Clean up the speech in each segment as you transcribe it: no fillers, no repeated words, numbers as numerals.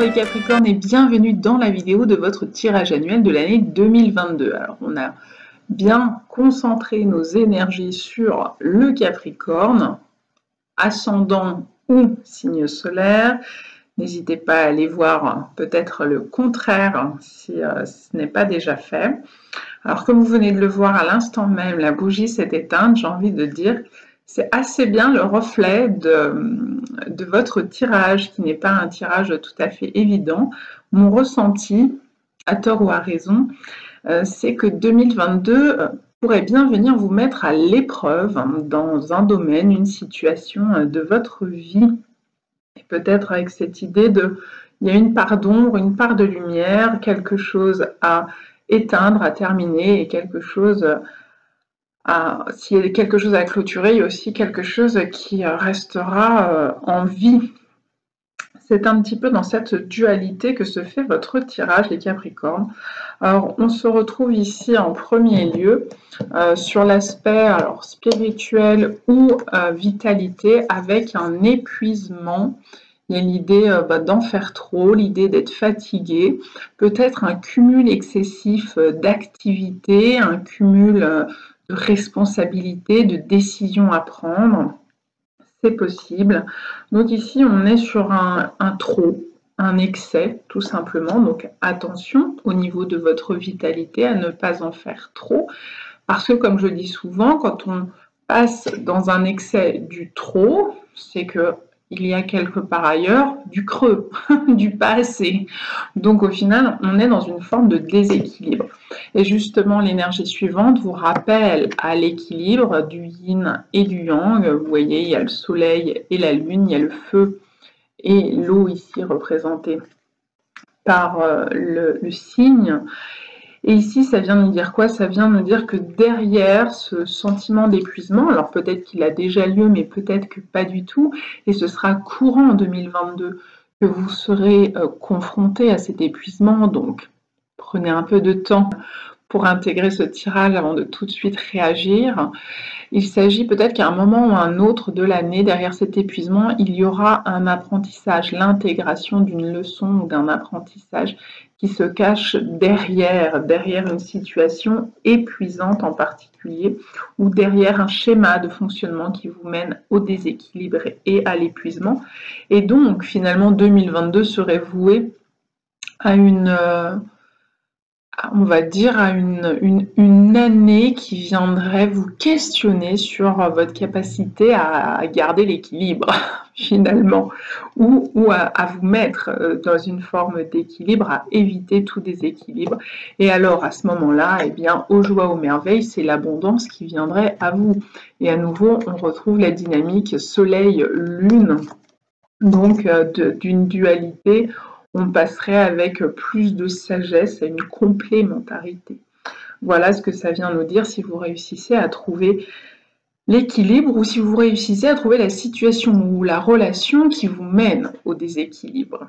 les Capricornes et bienvenue dans la vidéo de votre tirage annuel de l'année 2022. Alors on a bien concentré nos énergies sur le Capricorne, ascendant ou signe solaire. N'hésitez pas à aller voir peut-être le contraire si ce n'est pas déjà fait. Alors comme vous venez de le voir à l'instant même, la bougie s'est éteinte, j'ai envie de dire c'est assez bien le reflet de votre tirage, qui n'est pas un tirage tout à fait évident. Mon ressenti, à tort ou à raison, c'est que 2022 pourrait bien venir vous mettre à l'épreuve dans un domaine, une situation de votre vie. Et peut-être avec cette idée il y a une part d'ombre, une part de lumière, quelque chose à éteindre, à terminer, et quelque chose s'il y a quelque chose à clôturer, il y a aussi quelque chose qui restera en vie. C'est un petit peu dans cette dualité que se fait votre tirage, les Capricornes. Alors, on se retrouve ici en premier lieu sur l'aspect spirituel ou vitalité, avec un épuisement. Il y a l'idée d'en faire trop, l'idée d'être fatigué, peut-être un cumul excessif d'activités, un cumul de responsabilités, de décisions à prendre. C'est possible. Donc ici, on est sur un trop, un excès, tout simplement. Donc attention au niveau de votre vitalité à ne pas en faire trop. Parce que, comme je dis souvent, quand on passe dans un excès du trop, c'est que il y a quelque part ailleurs du creux, du pas assez. Donc au final, on est dans une forme de déséquilibre. Et justement, l'énergie suivante vous rappelle à l'équilibre du yin et du yang. Vous voyez, il y a le soleil et la lune, il y a le feu et l'eau ici représentée par le signe. Et ici, ça vient nous dire quoi? Ça vient nous dire que derrière ce sentiment d'épuisement, alors peut-être qu'il a déjà lieu, mais peut-être que pas du tout, et ce sera courant en 2022 que vous serez confronté à cet épuisement, donc prenez un peu de temps pour intégrer ce tirage avant de tout de suite réagir. Il s'agit peut-être qu'à un moment ou à un autre de l'année, derrière cet épuisement, il y aura un apprentissage, l'intégration d'une leçon ou d'un apprentissage qui se cache derrière une situation épuisante en particulier, ou derrière un schéma de fonctionnement qui vous mène au déséquilibre et à l'épuisement. Et donc, finalement, 2022 serait voué à on va dire, à une année qui viendrait vous questionner sur votre capacité à garder l'équilibre, finalement, ou à vous mettre dans une forme d'équilibre, à éviter tout déséquilibre. Et alors, à ce moment-là, eh bien, aux joies, aux merveilles, c'est l'abondance qui viendrait à vous. Et à nouveau, on retrouve la dynamique soleil-lune, donc d'une dualité. On passerait avec plus de sagesse à une complémentarité. Voilà ce que ça vient nous dire si vous réussissez à trouver l'équilibre ou si vous réussissez à trouver la situation ou la relation qui vous mène au déséquilibre.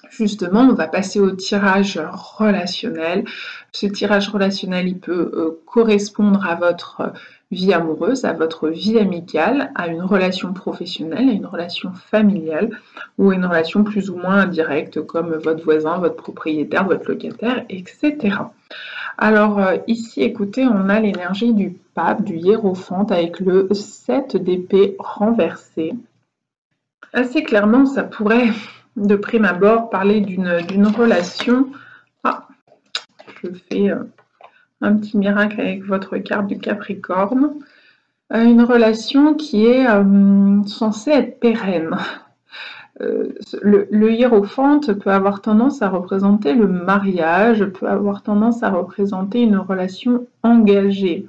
Justement, on va passer au tirage relationnel. Ce tirage relationnel, il peut correspondre à votre vie amoureuse, à votre vie amicale, à une relation professionnelle, à une relation familiale ou à une relation plus ou moins indirecte comme votre voisin, votre propriétaire, votre locataire, etc. Alors ici, écoutez, on a l'énergie du pape, du hiérophante avec le 7 d'épée renversé. Assez clairement, ça pourrait de prime abord parler d'une relation. Ah, je fais un petit miracle avec votre carte du Capricorne. Une relation qui est censée être pérenne. Le hiérophante peut avoir tendance à représenter le mariage, peut avoir tendance à représenter une relation engagée.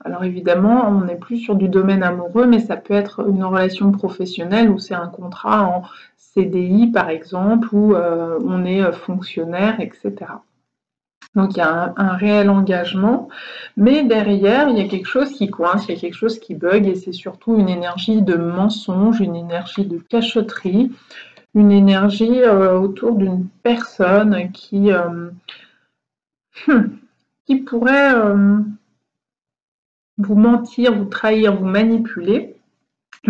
Alors évidemment, on n'est plus sur du domaine amoureux, mais ça peut être une relation professionnelle où c'est un contrat en CDI par exemple, où on est fonctionnaire, etc. Donc il y a un réel engagement, mais derrière, il y a quelque chose qui coince, il y a quelque chose qui bug, et c'est surtout une énergie de mensonge, une énergie de cachotterie, une énergie autour d'une personne qui pourrait vous mentir, vous trahir, vous manipuler.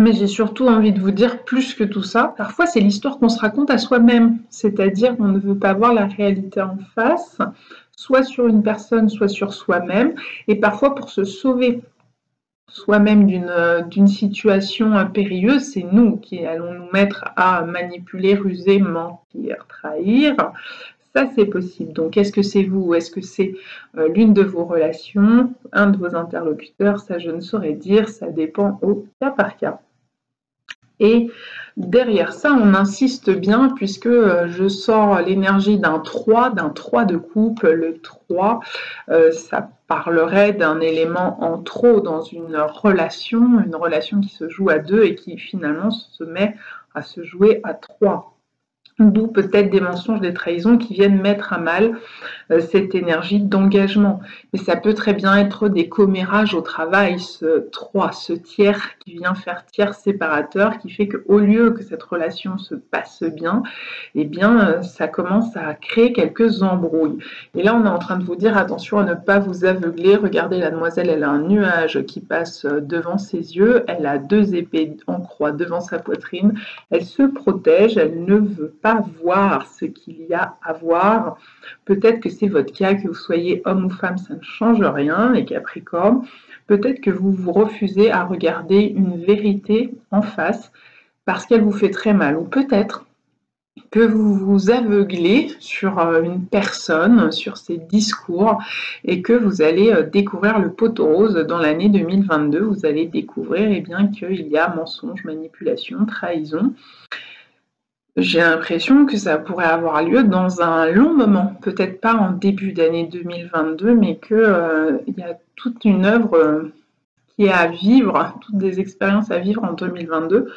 Mais j'ai surtout envie de vous dire plus que tout ça. Parfois, c'est l'histoire qu'on se raconte à soi-même. C'est-à-dire qu'on ne veut pas voir la réalité en face, soit sur une personne, soit sur soi-même. Et parfois, pour se sauver soi-même d'une situation périlleuse, c'est nous qui allons nous mettre à manipuler, ruser, mentir, trahir. Ça, c'est possible. Donc, est-ce que c'est vous ou est-ce que c'est l'une de vos relations, un de vos interlocuteurs? Ça, je ne saurais dire. Ça dépend au cas par cas. Et derrière ça, on insiste bien puisque je sors l'énergie d'un 3 de couple. Le 3, ça parlerait d'un élément en trop dans une relation qui se joue à 2 et qui finalement se met à se jouer à 3. D'où peut-être des mensonges, des trahisons qui viennent mettre à mal cette énergie d'engagement. Mais ça peut très bien être des commérages au travail, ce 3, ce tiers qui vient faire tiers séparateur, qui fait qu'au lieu que cette relation se passe bien, eh bien, ça commence à créer quelques embrouilles. Et là, on est en train de vous dire, attention à ne pas vous aveugler. Regardez, la demoiselle, elle a un nuage qui passe devant ses yeux, elle a 2 épées en croix devant sa poitrine, elle se protège, elle ne veut pas voir ce qu'il y a à voir. Peut-être que c'est votre cas, que vous soyez homme ou femme, ça ne change rien, les Capricornes. Peut-être que vous vous refusez à regarder une vérité en face parce qu'elle vous fait très mal. Ou peut-être que vous vous aveuglez sur une personne, sur ses discours, et que vous allez découvrir le pot rose dans l'année 2022. Vous allez découvrir qu'il y a mensonge, manipulation, trahison. J'ai l'impression que ça pourrait avoir lieu dans un long moment, peut-être pas en début d'année 2022, mais qu'il y a toute une œuvre qui est à vivre, toutes des expériences à vivre en 2022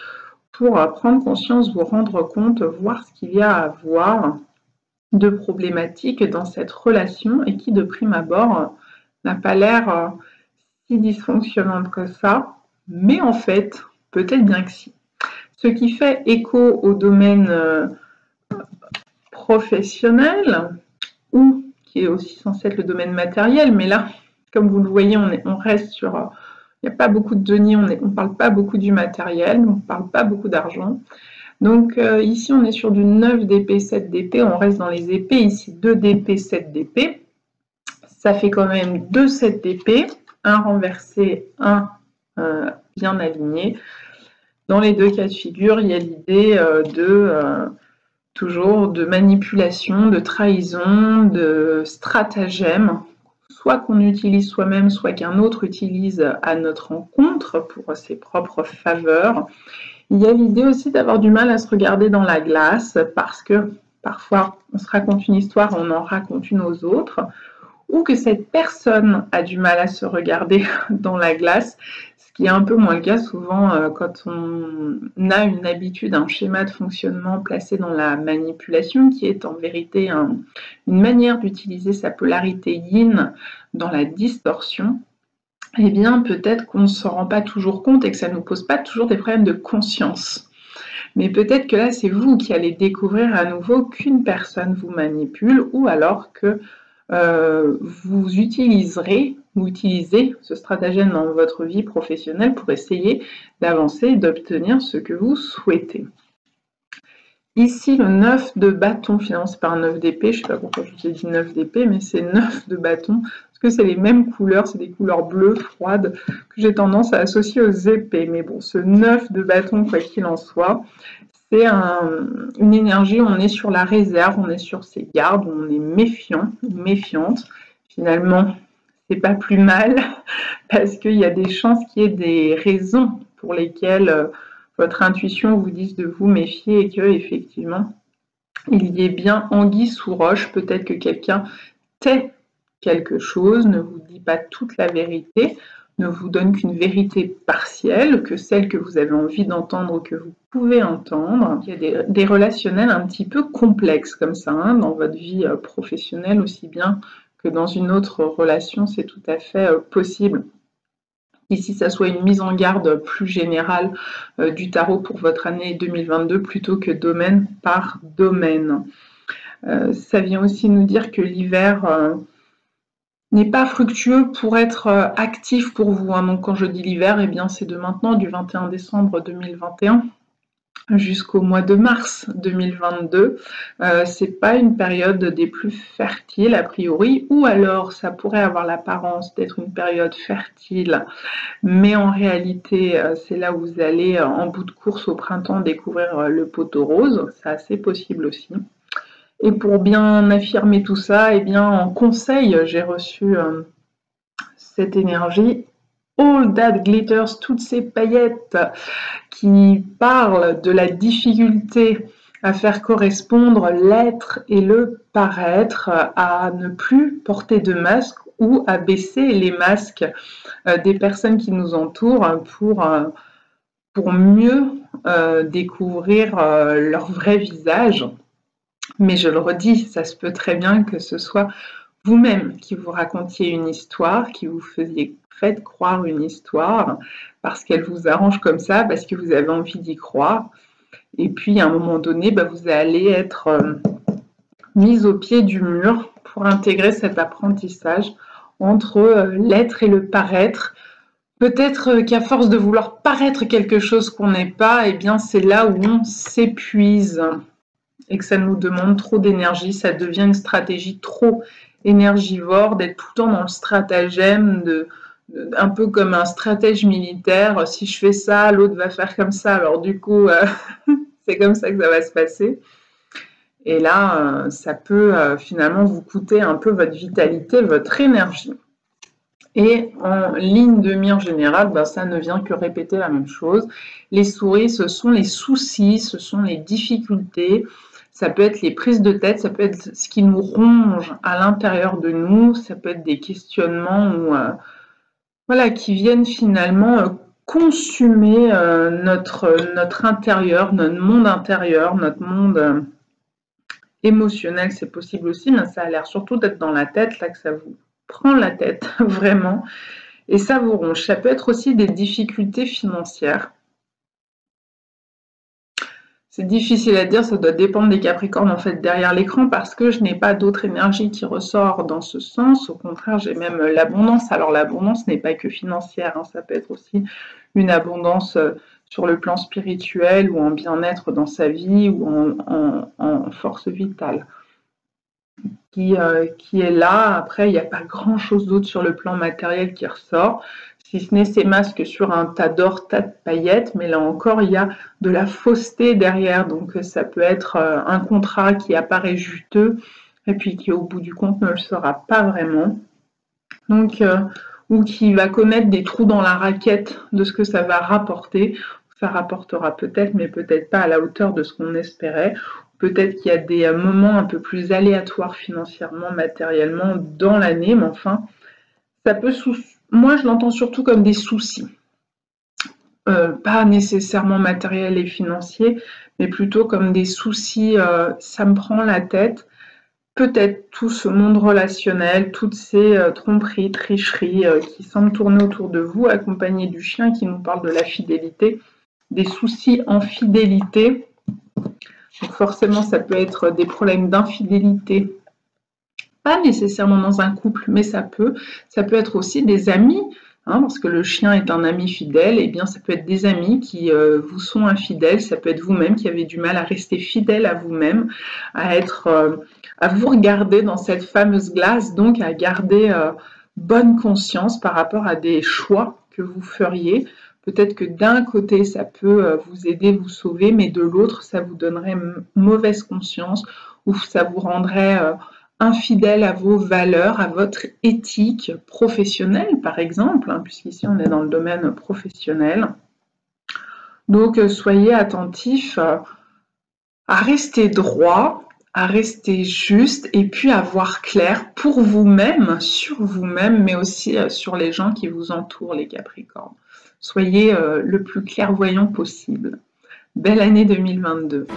pour prendre conscience, vous rendre compte, voir ce qu'il y a à voir de problématiques dans cette relation et qui, de prime abord, n'a pas l'air si dysfonctionnante que ça, mais en fait, peut-être bien que si. Ce qui fait écho au domaine professionnel, ou qui est aussi censé être le domaine matériel, mais là, comme vous le voyez, on reste sur... Il n'y a pas beaucoup de deniers, on ne parle pas beaucoup du matériel, on ne parle pas beaucoup d'argent. Donc ici, on est sur du 9 d'épée, 7 d'épée, on reste dans les épées, ici 2 d'épée, 7 d'épée. Ça fait quand même 2 7 d'épée, un renversé, un bien aligné. Dans les deux cas de figure, il y a l'idée toujours de manipulation, de trahison, de stratagème, soit qu'on utilise soi-même, soit qu'un autre utilise à notre encontre pour ses propres faveurs. Il y a l'idée aussi d'avoir du mal à se regarder dans la glace parce que parfois on se raconte une histoire, on en raconte une aux autres, ou que cette personne a du mal à se regarder dans la glace, ce qui est un peu moins le cas souvent quand on a une habitude, un schéma de fonctionnement placé dans la manipulation, qui est en vérité une manière d'utiliser sa polarité yin dans la distorsion. Eh bien, peut-être qu'on ne s'en rend pas toujours compte et que ça ne nous pose pas toujours des problèmes de conscience. Mais peut-être que là, c'est vous qui allez découvrir à nouveau qu'une personne vous manipule ou alors que vous utilisez ce stratagème dans votre vie professionnelle pour essayer d'avancer et d'obtenir ce que vous souhaitez. Ici, le 9 de bâton financé par 9 d'épée, je ne sais pas pourquoi je vous ai dit 9 d'épée, mais c'est 9 de bâton, parce que c'est les mêmes couleurs, c'est des couleurs bleues, froides, que j'ai tendance à associer aux épées. Mais bon, ce 9 de bâton, quoi qu'il en soit, c'est une énergie, on est sur la réserve, on est sur ses gardes, on est méfiant, méfiante. Finalement, c'est pas plus mal, parce qu'il y a des chances qu'il y ait des raisons pour lesquelles votre intuition vous dise de vous méfier et que effectivement il y ait bien anguille sous roche. Peut-être que quelqu'un tait quelque chose, ne vous dit pas toute la vérité, ne vous donne qu'une vérité partielle, que celle que vous avez envie d'entendre ou que vous pouvez entendre. Il y a des relationnels un petit peu complexes comme ça, hein, dans votre vie professionnelle aussi bien que dans une autre relation, c'est tout à fait possible. Ici, ça soit une mise en garde plus générale du tarot pour votre année 2022 plutôt que domaine par domaine. Ça vient aussi nous dire que l'hiver n'est pas fructueux pour être actif pour vous. Hein. Donc quand je dis l'hiver, eh bien c'est de maintenant, du 21 décembre 2021 jusqu'au mois de mars 2022. C'est pas une période des plus fertiles a priori, ou alors ça pourrait avoir l'apparence d'être une période fertile, mais en réalité c'est là où vous allez en bout de course au printemps découvrir le poteau rose. C'est assez possible aussi. Et pour bien affirmer tout ça, eh bien en conseil, j'ai reçu cette énergie All That Glitters, toutes ces paillettes qui parlent de la difficulté à faire correspondre l'être et le paraître, à ne plus porter de masque ou à baisser les masques des personnes qui nous entourent pour mieux découvrir leur vrai visage. Mais je le redis, ça se peut très bien que ce soit vous-même qui vous racontiez une histoire, qui vous faites croire une histoire, parce qu'elle vous arrange comme ça, parce que vous avez envie d'y croire. Et puis, à un moment donné, vous allez être mise au pied du mur pour intégrer cet apprentissage entre l'être et le paraître. Peut-être qu'à force de vouloir paraître quelque chose qu'on n'est pas, eh bien, c'est là où on s'épuise et que ça nous demande trop d'énergie, ça devient une stratégie trop énergivore, d'être tout le temps dans le stratagème, un peu comme un stratège militaire. Si je fais ça, l'autre va faire comme ça, alors du coup, c'est comme ça que ça va se passer. Et là, ça peut finalement vous coûter un peu votre vitalité, votre énergie. Et en ligne de mire générale, ça ne vient que répéter la même chose. Les souris, ce sont les soucis, ce sont les difficultés, ça peut être les prises de tête, ça peut être ce qui nous ronge à l'intérieur de nous, ça peut être des questionnements voilà, qui viennent finalement consumer notre intérieur, notre monde émotionnel, c'est possible aussi, mais ça a l'air surtout d'être dans la tête, là que ça vous prend la tête, vraiment, et ça vous ronge. Ça peut être aussi des difficultés financières. C'est difficile à dire, ça doit dépendre des Capricornes en fait derrière l'écran parce que je n'ai pas d'autre énergie qui ressort dans ce sens. Au contraire, j'ai même l'abondance. Alors l'abondance n'est pas que financière, hein, ça peut être aussi une abondance sur le plan spirituel ou en bien-être dans sa vie ou en force vitale qui est là. Après, il n'y a pas grand-chose d'autre sur le plan matériel qui ressort, si ce n'est ces masques sur un tas d'or, tas de paillettes, mais là encore, il y a de la fausseté derrière, donc ça peut être un contrat qui apparaît juteux, et puis qui au bout du compte ne le sera pas vraiment, donc, ou qui va connaître des trous dans la raquette de ce que ça va rapporter. Ça rapportera peut-être, mais peut-être pas à la hauteur de ce qu'on espérait. Peut-être qu'il y a des moments un peu plus aléatoires financièrement, matériellement dans l'année, mais enfin, ça peut... Moi, je l'entends surtout comme des soucis. Pas nécessairement matériels et financiers, mais plutôt comme des soucis, ça me prend la tête. Peut-être tout ce monde relationnel, toutes ces tromperies, tricheries qui semblent tourner autour de vous, accompagnées du chien qui nous parle de la fidélité, des soucis en fidélité. Donc forcément, ça peut être des problèmes d'infidélité, pas nécessairement dans un couple, mais ça peut être aussi des amis, hein, parce que le chien est un ami fidèle, et bien ça peut être des amis qui vous sont infidèles, ça peut être vous-même qui avez du mal à rester fidèle à vous-même, à vous regarder dans cette fameuse glace, donc à garder bonne conscience par rapport à des choix que vous feriez. Peut-être que d'un côté, ça peut vous aider, vous sauver, mais de l'autre, ça vous donnerait mauvaise conscience ou ça vous rendrait infidèle à vos valeurs, à votre éthique professionnelle, par exemple, hein, puisqu'ici, on est dans le domaine professionnel. Donc, soyez attentifs à rester droit, à rester juste et puis à voir clair pour vous-même, sur vous-même, mais aussi sur les gens qui vous entourent, les Capricornes. Soyez le plus clairvoyant possible. Belle année 2022.